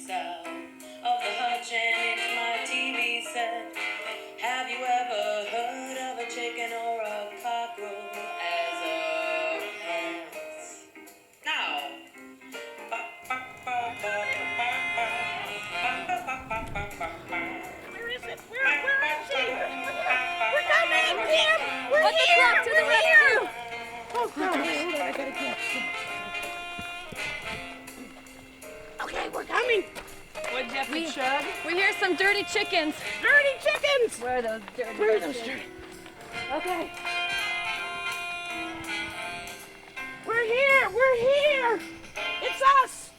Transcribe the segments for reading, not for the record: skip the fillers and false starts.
sound of the hunching into my TV set. Have you ever heard of a chicken or a cockerel as a pet? Now. Where is it? Where is he? We're coming, Kim! We're here! To the rescue! Oh, God. I gotta get Okay, we're coming. What'd you have to chug? We hear some dirty chickens. Dirty chickens! Where are those dirty Where are those chickens? dirty? Okay. We're here! We're here! It's us!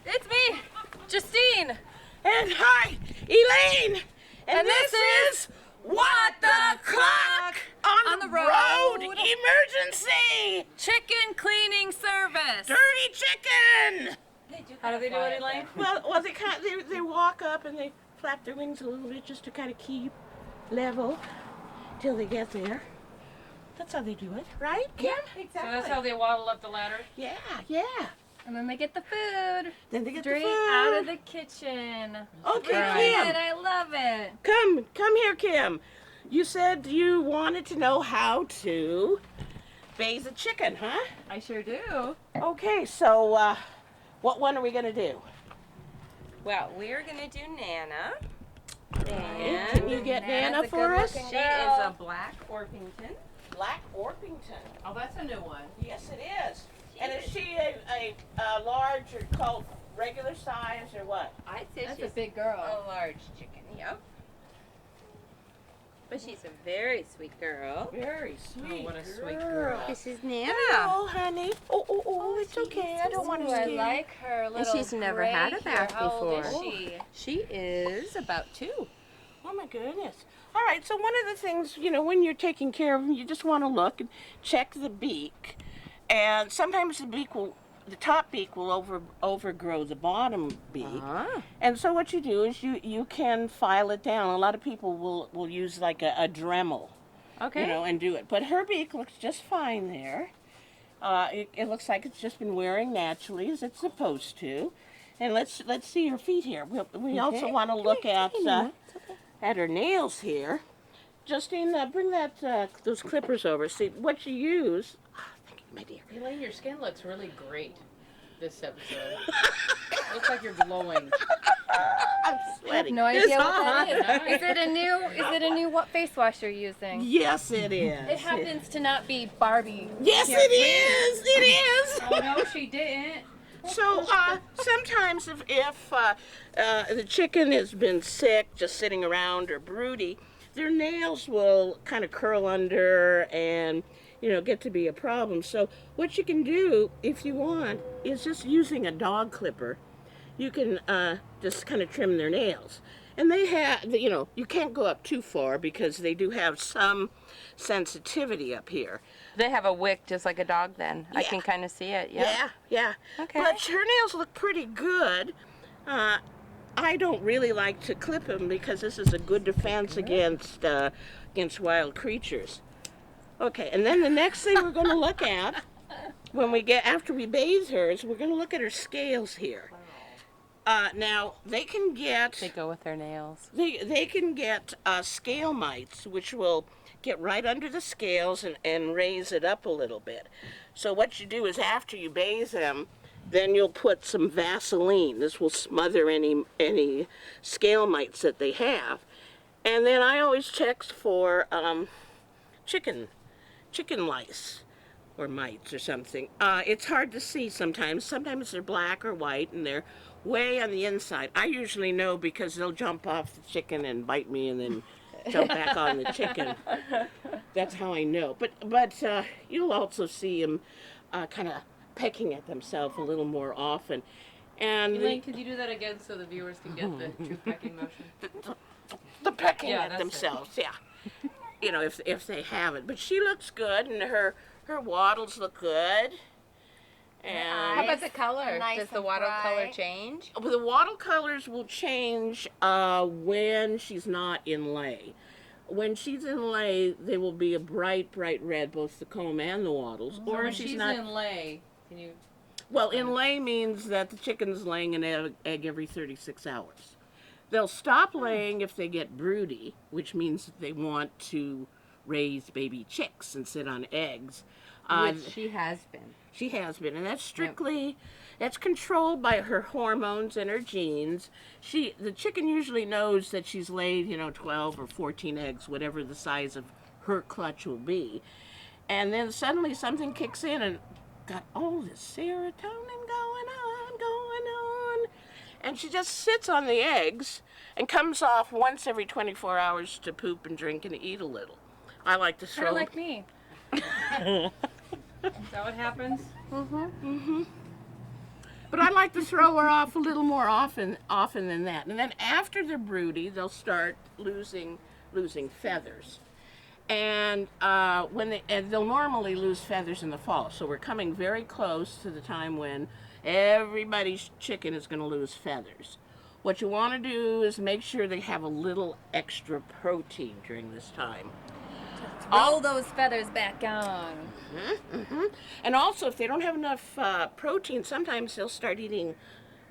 It's me, Justine. And hi, Elaine! And this is What the Cluck on the road emergency! Chicken cleaning service. Dirty chicken! How do they do it, Elaine? Well, they walk up and they flap their wings a little bit just to kind of keep level till they get there. That's how they do it, right, Kim? Yeah, So that's how they waddle up the ladder? Yeah. And then they get the food. Then they get Straight the food. out of the kitchen. Okay, Right. Kim. I love it. Come here, Kim. You said you wanted to know how to bathe a chicken, huh? I sure do. Okay, so what one are we gonna do? Well, we're gonna do Nana. Okay, can you get Nana Nana's a for us? good-looking She is a black Orpington. Black Orpington. Oh, that's a new one. Yes, it is. And is she a large or called regular size or what? I'd say That's she's a big girl. a large chicken, yep. But she's a very sweet girl. Very sweet. Oh, what a sweet girl. This is Nana. Oh, honey. Oh, it's okay. I don't want to I scare you. like her And little she's never gray had a bath hair. How old before. is she? She is about 2. Oh my goodness. All right, so one of the things, when you're taking care of them, you just want to look and check the beak. And sometimes the top beak will overgrow the bottom beak. Ah. And so what you do is you can file it down. A lot of people will use like a Dremel, Okay. and do it. But her beak looks just fine there. It looks like it's just been wearing naturally as it's supposed to. And let's see her feet here. We also want to look at her nails here. Justine, bring those clippers over. See what you use. Thank you, my dear. Elaine, your skin looks really great this episode. Looks like you're glowing. I'm sweating. No idea what hot. that is. Is it a new face wash you're using? Yes, it is. It happens to not be Barbie. Yes, it is. It is. Oh, no, she didn't. So sometimes if the chicken has been sick, just sitting around or broody, their nails will kind of curl under and get to be a problem. So what you can do if you want is just using a dog clipper. You can just kind of trim their nails. And they have, you can't go up too far because they do have some sensitivity up here. They have a wick just like a dog then. I Yeah. can kind of see it, yeah. Yeah. Okay. But her nails look pretty good. I don't really like to clip them because this is a good defense against wild creatures. Okay, and then the next thing we're going to look at after we bathe her is we're going to look at her scales here. Now they can get They go with their nails. they can get scale mites, which will get right under the scales and raise it up a little bit. So what you do is after you bathe them, then you'll put some Vaseline. This will smother any scale mites that they have. And then I always check for chicken lice or mites or something. It's hard to see sometimes. Sometimes they're black or white and they're way on the inside. I usually know because they'll jump off the chicken and bite me and then jump back on the chicken. That's how I know. But you'll also see them kind of pecking at themselves a little more often. And Elaine, could you do that again so the viewers can get the true pecking motion? the pecking Yeah, at that's it. themselves, yeah. If they haven't. But she looks good and her waddles look good. And How about the color? Does the and watercolor bright? change? the watercolors will change when she's not in lay. When she's in lay, they will be a bright red, both the comb and the wattles. Or Or when if she's she's not. in lay, Can you? Well, in lay means that the chicken's laying an egg every 36 hours. They'll stop laying if they get broody, which means that they want to raise baby chicks and sit on eggs. Which she has been. She has been, and that's strictly, that's controlled by her hormones and her genes. The chicken usually knows that she's laid, 12 or 14 eggs, whatever the size of her clutch will be. And then suddenly something kicks in and got all this serotonin going on. And she just sits on the eggs and comes off once every 24 hours to poop and drink and eat a little. I like to Kind throw. of like me. Is that what happens? But I like to throw her off a little more often than that. And then after they're broody, they'll start losing feathers. And they'll normally lose feathers in the fall. So we're coming very close to the time when everybody's chicken is going to lose feathers. What you want to do is make sure they have a little extra protein during this time. Roll those feathers back on. And also, if they don't have enough protein, sometimes they'll start eating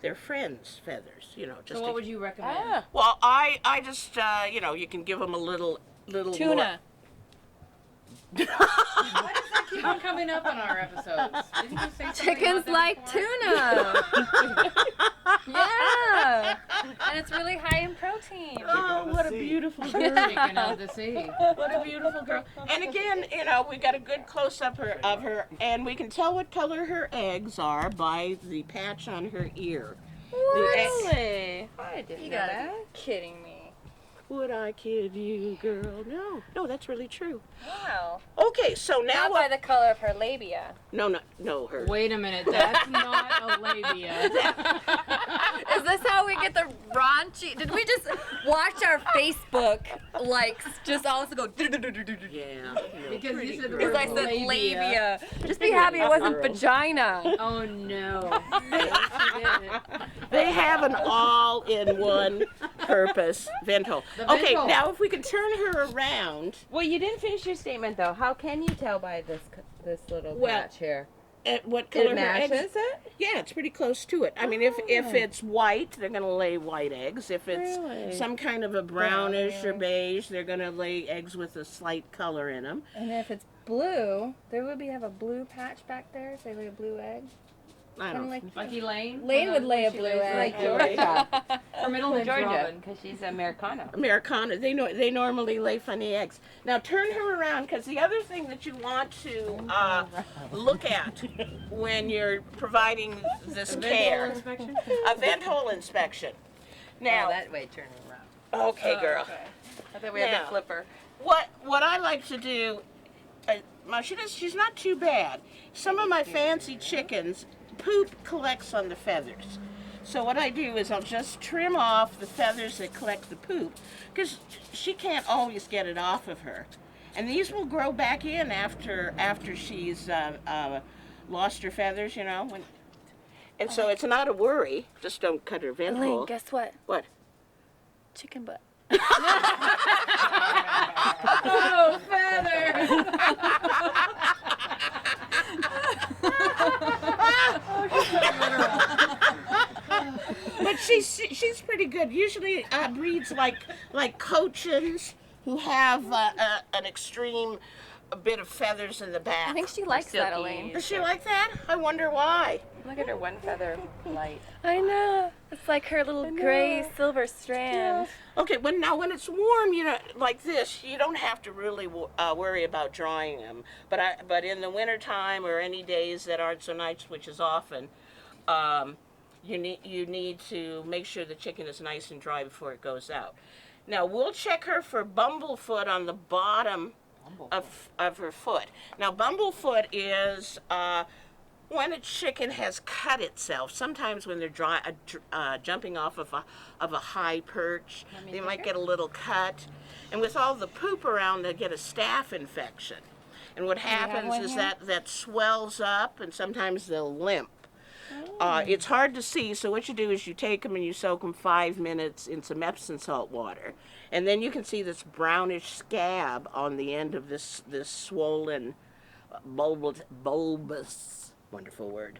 their friends' feathers. Just So what would you recommend? Well, I just you can give them a little Tuna. Why does that keep on coming up on our episodes? Didn't you say something Chickens about that like before? tuna. Yeah. And it's really high in protein. Oh, what a beautiful girl! Chicken of the sea. What a beautiful girl! And again, we got a good close-up of her, and we can tell what color her eggs are by the patch on her ear. Really? I didn't You know gotta that. be kidding me. Would I kid you, girl? No, that's really true. Wow. Okay, so now Not by the color of her labia. No, her. Wait a minute, that's not a labia. Is this how we get the raunchy? Did we just watch our Facebook likes just also go? Yeah. Because you said the Because word I said labia. labia. Just be happy it wasn't vagina. Oh no. She didn't. They have an all-in-one purpose vent-hole. The Okay, vent-hole. now if we can turn her around. Well, you didn't finish your statement though. How can you tell by this little Well, patch here? At what color It her eggs? matches it? Yeah, it's pretty close to it. I mean, if it's white, they're going to lay white eggs. If it's Really? some kind of a brownish or beige, they're going to lay eggs with a slight color in them. And if it's blue, there would have a blue patch back there. If they lay a blue egg. I Kinda don't like Like Elaine? Lane would lay a She blue lays egg. Like Georgia. Her middle name's Georgia, Robin. because she's Americana. Americana. They normally lay funny eggs. Now turn her around, because the other thing that you want to look at when you're providing this care, Inspection? a vent hole inspection. Now, that way, turn her around. okay, girl. I thought we had Now. the flipper. What I like to do, she's not too bad. Some of my fancy chickens, poop collects on the feathers. So what I do is I'll just trim off the feathers that collect the poop, because she can't always get it off of her. And these will grow back in after she's lost her feathers, and so it's not a worry. Just don't cut her vent Lane, hole. guess what? What? Chicken butt. Oh, feather! But she's pretty good. Usually breeds like cochins who have an extreme bit of feathers in the back. I think she likes that, silky. Elaine. Does she like that? I wonder why. Look at her one feather light. I know. It's like her little gray silver strand. Okay, when it's warm, like this, you don't have to really worry about drying them. But in the wintertime or any days that aren't so nice, which is often, you need to make sure the chicken is nice and dry before it goes out. Now we'll check her for bumblefoot on the bottom of her foot. Now bumblefoot is when a chicken has cut itself. Sometimes when they're jumping off of a high perch, they might get a little cut, and with all the poop around, they get a staph infection. And what happens one is here? that swells up, and sometimes they'll limp. It's hard to see, so what you do is you take them and you soak them 5 minutes in some Epsom salt water, and then you can see this brownish scab on the end of this swollen bulbous wonderful word,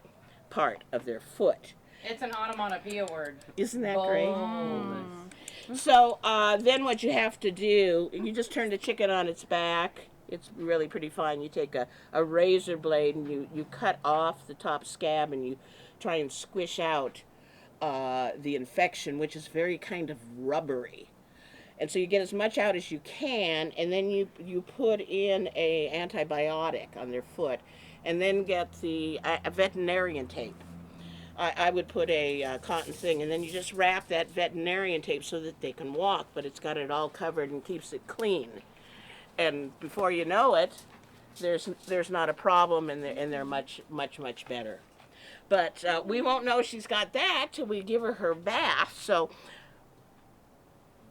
part of their foot. It's an onomatopoeia word. Isn't that great? Boldness. So then what you have to do, you just turn the chicken on its back. It's really pretty fine. You take a razor blade and you cut off the top scab and you try and squish out the infection, which is very kind of rubbery. And so you get as much out as you can, and then you put in a antibiotic on their foot, and then get the a veterinarian tape. I would put a cotton thing, and then you just wrap that veterinarian tape so that they can walk, but it's got it all covered and keeps it clean. And before you know it, there's not a problem, and they're much better. But we won't know she's got that till we give her bath. So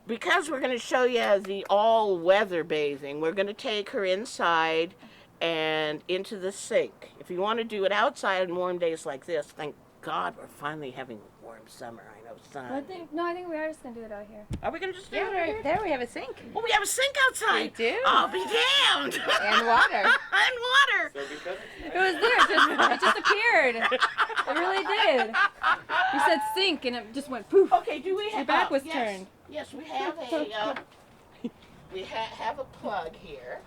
because we're going to show you the all-weather bathing, we're going to take her inside and into the sink. If you want to do it outside on warm days like this, thank God we're finally having a warm summer. I know, sun. I think we are just gonna do it out here. Are we going to just do it? Right there we have a sink. Oh, we have a sink outside. We do. I'll be damned. And water. And water. So because It was there. It just appeared. It really did. You said sink, and it just went poof. Okay, do we have... Your back was yes, turned. Yes, we have a... have a plug here.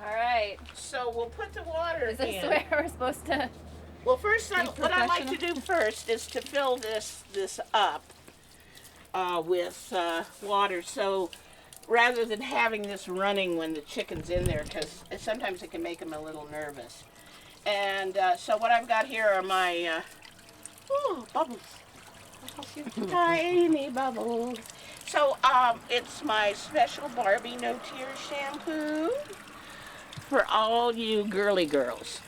All right. So we'll put the water Is this in. where we're supposed to? Well, first, Be what I like to do first is to fill this up with water. So rather than having this running when the chicken's in there, because sometimes it can make them a little nervous. And so what I've got here are my bubbles. Tiny bubbles. So it's my special Barbie No Tears shampoo for all you girly girls.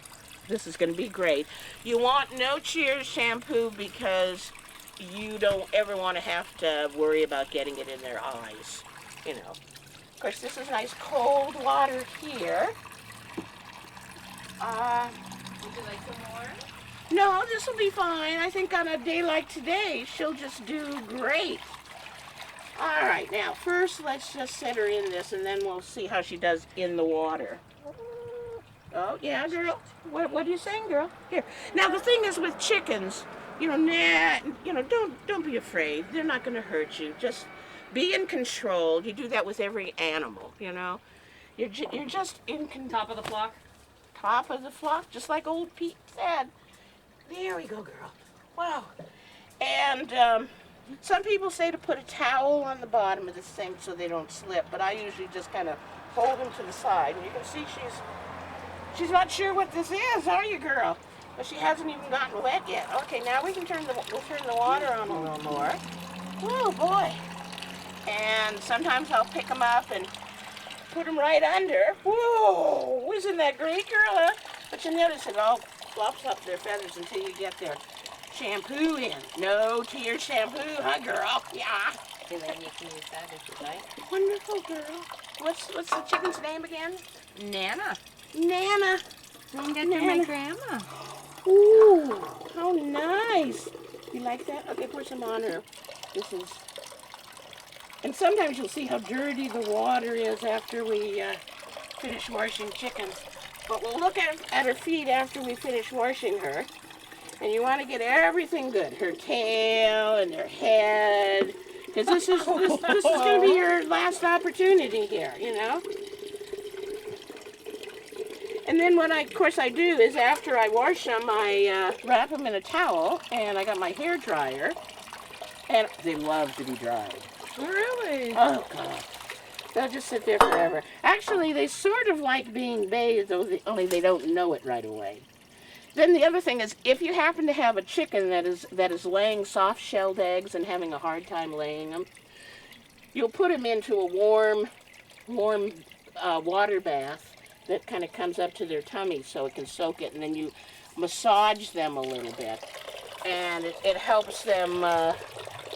This is going to be great. You want No Tears shampoo because you don't ever want to have to worry about getting it in their eyes. You know. Of course, this is nice cold water here. Would you like some more? No, this will be fine. I think on a day like today, she'll just do great. All right, now first let's just set her in this, and then we'll see how she does in the water. Oh yeah, girl. What are you saying, girl? Here. Now the thing is with chickens, don't be afraid. They're not going to hurt you. Just be in control. You do that with every animal. You're just in Top of the flock. top of the flock, just like old Pete said. There we go, girl. Wow. And some people say to put a towel on the bottom of the sink so they don't slip, but I usually just kind of hold them to the side. And you can see she's not sure what this is, are you, girl? But she hasn't even gotten wet yet. Okay, now we'll turn the water on a little more. Oh boy. And sometimes I'll pick them up and put them right under. Whoa, isn't that great, girl, huh? But you notice it all flops up their feathers until you get their shampoo in. No Tears shampoo, huh, girl? Yeah. Elaine, you can use that if you like. Wonderful, girl. What's the chicken's name again? Nana. Nana. Named after my grandma. Ooh, how nice. You like that? Okay, put some on her. This is... And sometimes you'll see how dirty the water is after we finish washing chickens. But we'll look at her feet after we finish washing her. And you want to get everything good. Her tail and her head. Because this is going to be your last opportunity here, And then what of course I do is after I wash them, I wrap them in a towel, and I got my hair dryer, and they love to be dried. Really? Oh, God. They'll just sit there forever. Actually, they sort of like being bathed, only they don't know it right away. Then the other thing is, if you happen to have a chicken that is laying soft-shelled eggs and having a hard time laying them, you'll put them into a warm water bath that kind of comes up to their tummy so it can soak it, and then you massage them a little bit, and it helps them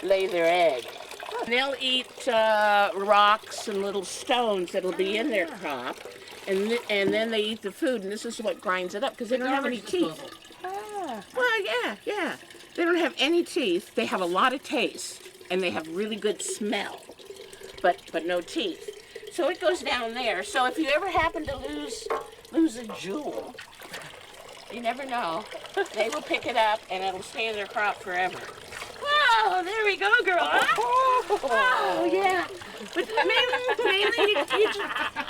lay their egg. And they'll eat rocks and little stones that'll be in their crop, and then they eat the food, and this is what grinds it up, because they don't have any teeth. Ah. Well, yeah. They don't have any teeth. They have a lot of taste, and they have really good smell, but no teeth. So it goes down there. So if you ever happen to lose a jewel, You never know. They will pick it up and it'll stay in their crop forever. Oh, there we go, girl. Oh, yeah. But mainly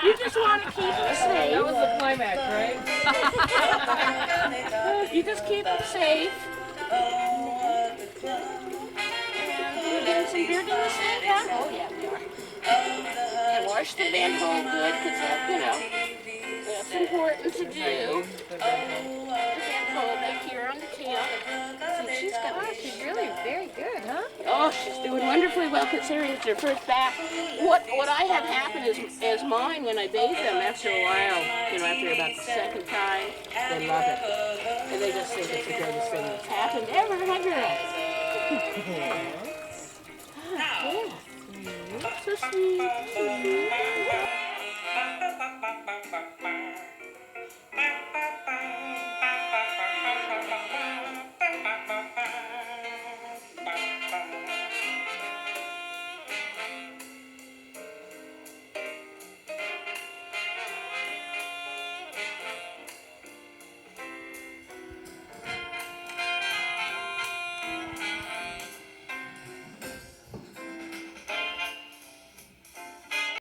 you just want to keep them That safe. was the climax, right? You just keep them safe. We're doing some beard in the sink, huh? Oh, yeah, we are. And wash the vent hole good, because that's important to do. The vent hole back here on the tail. So she's really very good, huh? Oh, she's doing wonderfully well considering it's her first bath. What I have happen is mine when I bathe them after a while, after about the second time, they love it. And they just think it's the greatest thing that's happened ever, huh, girl? So sweet. So sweet.